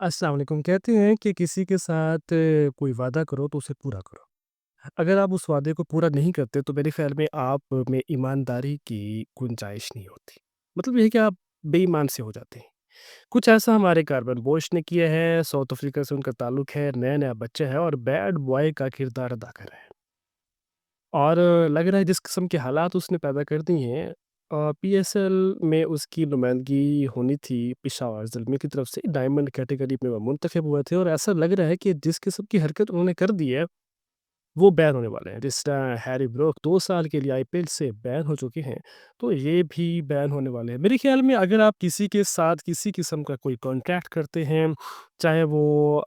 अस्सलाम वालेकुम। कहते हैं कि किसी के साथ कोई वादा करो तो उसे पूरा करो। अगर आप उस वादे को पूरा नहीं करते तो मेरे ख़्याल में आप में ईमानदारी की गुंजाइश नहीं होती। मतलब ये है कि आप बेईमान से हो जाते हैं। कुछ ऐसा हमारे कार्बन बोश ने किया है, साउथ अफ्रीका से उनका ताल्लुक है, नया-नया बच्चा है और बैड बॉय का किरदार अदा कर रहा है। और लग रहा है जिस किस्म के हालात उसने पैदा कर दिए हैं पीएसएल में उसकी नुमाइंदगी होनी थी पेशावर ज़ल्मी की तरफ से डायमंड कैटेगरी में वो मुंतखब हुए थे और ऐसा लग रहा है कि जिस किस्म की हरकत उन्होंने कर दी है वो बैन होने वाले हैं। जिस तरह हैरी ब्रूक 2 साल के लिए आईपीएल से बैन हो चुके हैं, तो ये भी बैन होने वाले हैं। मेरे ख़्याल में अगर आप किसी के साथ किसी किस्म का कोई कॉन्ट्रैक्ट करते हैं, चाहे वो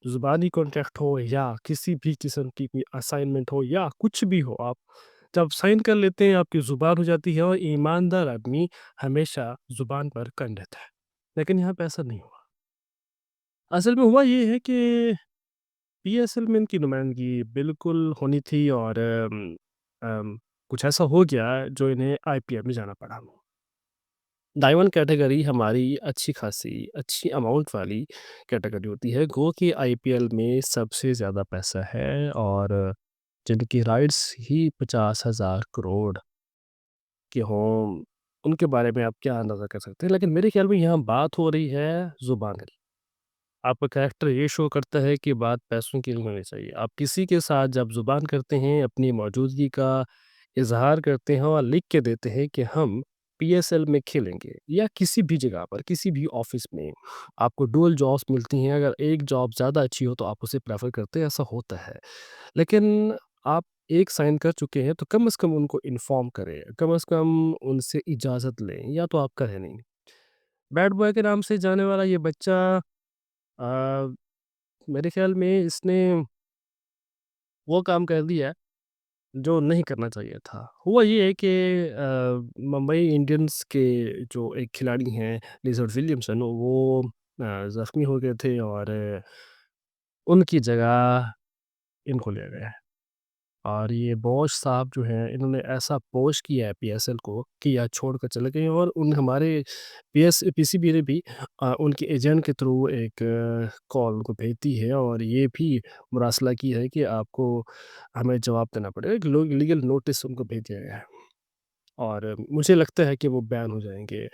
ज़ुबानी कॉन्ट्रैक्ट हो या किसी भी किस्म की कोई असाइनमेंट हो या कुछ भी हो, आप जब साइन कर लेते हैं, आपकी ज़ुबान हो जाती है और ईमानदार आदमी हमेशा ज़ुबान पर कायम रहता है। लेकिन यहाँ पे ऐसा नहीं हुआ। असल में हुआ ये है कि पीएसएल में इनकी नुमाइंदगी बिल्कुल होनी थी और अम, कुछ ऐसा हो गया जो इन्हें आईपीएल में जाना पड़ा। डायमंड कैटेगरी हमारी अच्छी खासी अच्छी अमाउंट वाली कैटेगरी होती है गो कि आईपीएल में सबसे ज़्यादा पैसा है और जिनकी राइट्स ही 50,000 करोड़ के हों, उनके बारे में आप क्या अंदाज़ा कर सकते हैं। लेकिन मेरे ख़्याल में यहाँ बात हो रही है ज़ुबान की। आपका कैरेक्टर ये शो करता है कि बात पैसों की नहीं होनी चाहिए। आप किसी के साथ जब ज़ुबान करते हैं, अपनी मौजूदगी का इज़हार करते हैं और लिख के देते हैं कि हम पीएसएल में खेलेंगे या किसी भी जगह पर, किसी भी ऑफ़िस में आपको डुअल जॉब्स मिलती हैं, अगर एक जॉब ज़्यादा अच्छी हो तो आप उसे प्रेफ़र करते हैं, ऐसा होता है। लेकिन आप एक साइन कर चुके हैं तो कम से कम उनको इन्फॉर्म करें, कम से कम उनसे इजाज़त लें या तो आप करें नहीं। बैड बॉय के नाम से जाने वाला ये बच्चा अ, मेरे ख़्याल में इसने वो काम कर दिया है जो नहीं करना चाहिए था। हुआ ये है कि मुंबई इंडियंस के जो एक खिलाड़ी हैं लिज़ार्ड विलियमसन वो ज़ख्मी हो गए थे और उनकी जगह इनको लिया गया है। और ये बॉश साहब जो हैं इन्होंने ऐसा पोश किया है पीएसएल को कि या छोड़कर चले गए और उन हमारे पीसीबी ने भी उनके एजेंट के थ्रू एक कॉल उनको भेज दी है और ये भी मुरासला की है कि आपको हमें जवाब देना पड़ेगा। एक लीगल नोटिस उनको भेज दिया गया है और मुझे लगता है कि वो बैन हो जाएँगे।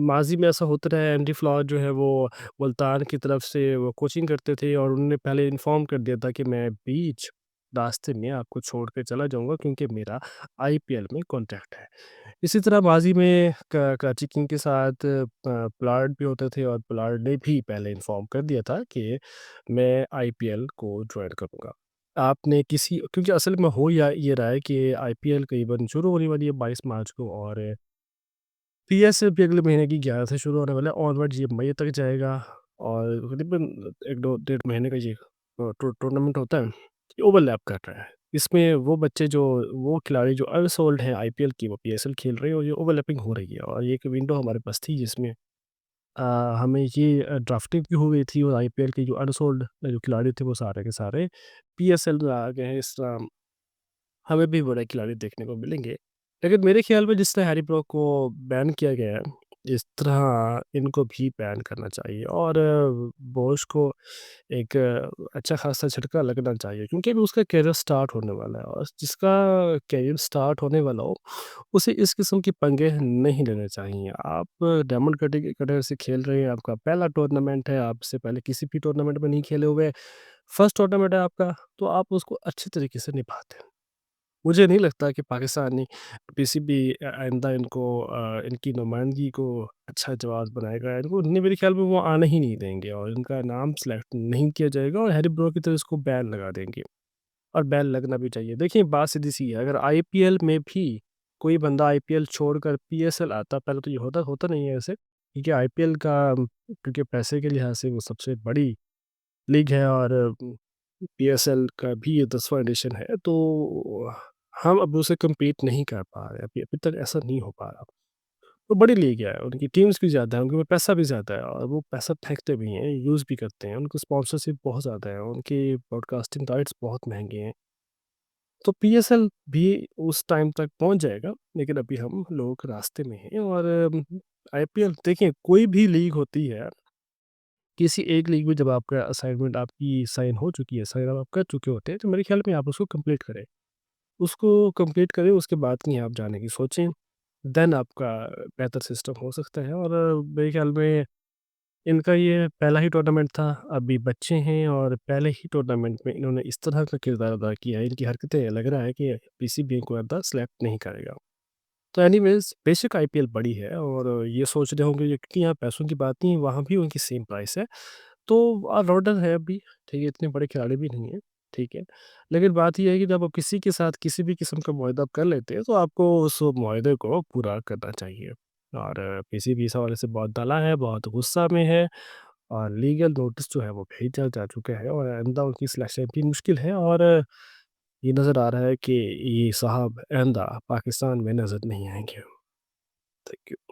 माज़ी में ऐसा होता रहा है एंडी फ्लॉर जो है वो मुल्तान की तरफ से वो कोचिंग करते थे और उन्होंने पहले इन्फॉर्म कर दिया था कि मैं बीच रास्ते में आपको छोड़ के चला जाऊँगा क्योंकि मेरा आईपीएल में कॉन्ट्रैक्ट है। इसी तरह माज़ी में क कराची किंग के साथ पोलार्ड भी होते थे और पोलार्ड ने भी पहले इन्फॉर्म कर दिया था कि मैं आईपीएल को जॉइन करूँगा। आपने किसी क्योंकि असल में हो या ये रहा है कि आईपीएल करीबन शुरू होने वाली है 22 मार्च को और पीएसएल भी अगले महीने की 11 से शुरू होने वाला है, ऑनवर्ड ये मई तक जाएगा और करीबन 1 2 डेढ़ महीने का ये टूर्नामेंट होता है, ये ओवरलैप कर रहा है। इसमें वो खिलाड़ी जो अनसोल्ड हैं आईपीएल की वो पीएसएल खेल रहे हैं और ये ओवरलैपिंग हो रही है और ये एक विंडो हमारे पास थी जिसमें अ, हमें ये ड्राफ्टिंग भी हो गई थी और आईपीएल के जो अनसोल्ड जो खिलाड़ी थे वो सारे के सारे पीएसएल में आ गए हैं। इस तरह हमें भी बड़े खिलाड़ी देखने को मिलेंगे। लेकिन मेरे ख़्याल में जिस तरह हैरी ब्रूक को बैन किया गया है, इस तरह इनको भी बैन करना चाहिए और बोश को एक अच्छा ख़ासा झटका लगना चाहिए क्योंकि अभी उसका करियर स्टार्ट होने वाला है और जिसका करियर स्टार्ट होने वाला हो, उसे इस किस्म के पंगे नहीं लेने चाहिए। आप डायमंड कटर से खेल रहे हैं, आपका पहला टूर्नामेंट है, आप इससे पहले किसी भी टूर्नामेंट में नहीं खेले हुए, फर्स्ट टूर्नामेंट है आपका, तो आप उसको अच्छे तरीके से निभाते हैं। मुझे नहीं लगता कि पाकिस्तानी पीसीबी आइंदा इनकी नुमाइंदगी को अच्छा जवाब बनाएगा। इनको नहीं मेरे ख़्याल में वो आने ही नहीं देंगे और इनका नाम सेलेक्ट नहीं किया जाएगा और हैरी ब्रूक की तरह इसको बैन लगा देंगे और बैन लगना भी चाहिए। देखिए बात सीधी-सी है, अगर आईपीएल में भी कोई बंदा आईपीएल छोड़कर पीएसएल आता, पहले तो ये होता होता नहीं है ऐसे, क्योंकि आईपीएल का क्योंकि पैसे के लिहाज़ से वो सबसे बड़ी लीग है और पीएसएल का भी ये 10वाँ एडिशन है, तो हम अब उससे कम्पीट नहीं कर पा रहे, अभी अभी तक ऐसा नहीं हो पा रहा। वो बड़ी लीग है, उनकी टीम्स भी ज़्यादा है, उनके पास पैसा भी ज़्यादा है और वो पैसा फेंकते भी हैं, यूज़ भी करते हैं, उनको स्पॉन्सरशिप बहुत ज़्यादा है, उनकी ब्रॉडकास्टिंग राइट्स बहुत महँगे हैं। तो पीएसएल भी उस टाइम तक पहुँच जाएगा, लेकिन अभी हम लोग रास्ते में हैं और आईपीएल देखिए कोई भी लीग होती है किसी एक लीग में जब आपका असाइनमेंट आपकी साइन हो चुकी है, साइन आप कर चुके होते हैं, तो मेरे ख़्याल में आप उसको कंप्लीट करें। उसको कंप्लीट करें, उसके बाद कहीं आप जाने की सोचें, देन आपका बेहतर सिस्टम हो सकता है। और मेरे ख्याल में इनका ये पहला ही टूर्नामेंट था, अभी बच्चे हैं और पहले ही टूर्नामेंट में इन्होंने इस तरह का किरदार अदा किया है, इनकी हरकतें लग रहा है कि पीसीबी इनको ज़्यादा सिलेक्ट नहीं करेगा। तो एनीवेज़ बेशक आईपीएल बड़ी है और ये सोच रहे होंगे ये कि यहाँ पैसों की बात नहीं है, वहाँ भी उनकी सेम प्राइस है। तो ऑलराउंडर है अभी, ठीक है, इतने बड़े खिलाड़ी भी नहीं हैं, ठीक है। लेकिन बात ये है कि जब आप किसी के साथ किसी भी किस्म का मुआहदा आप कर लेते हैं, तो आपको उस मुआहदे को पूरा करना चाहिए। और पीसीबी इस हवाले से बहुत दला है, बहुत गुस्सा में है और लीगल नोटिस जो है वो भेजा जा चुका है और आइंदा उनकी सिलेक्शन भी मुश्किल है। और ये नज़र आ रहा है कि ये साहब आइंदा पाकिस्तान में नज़र नहीं आएँगे। Thank you.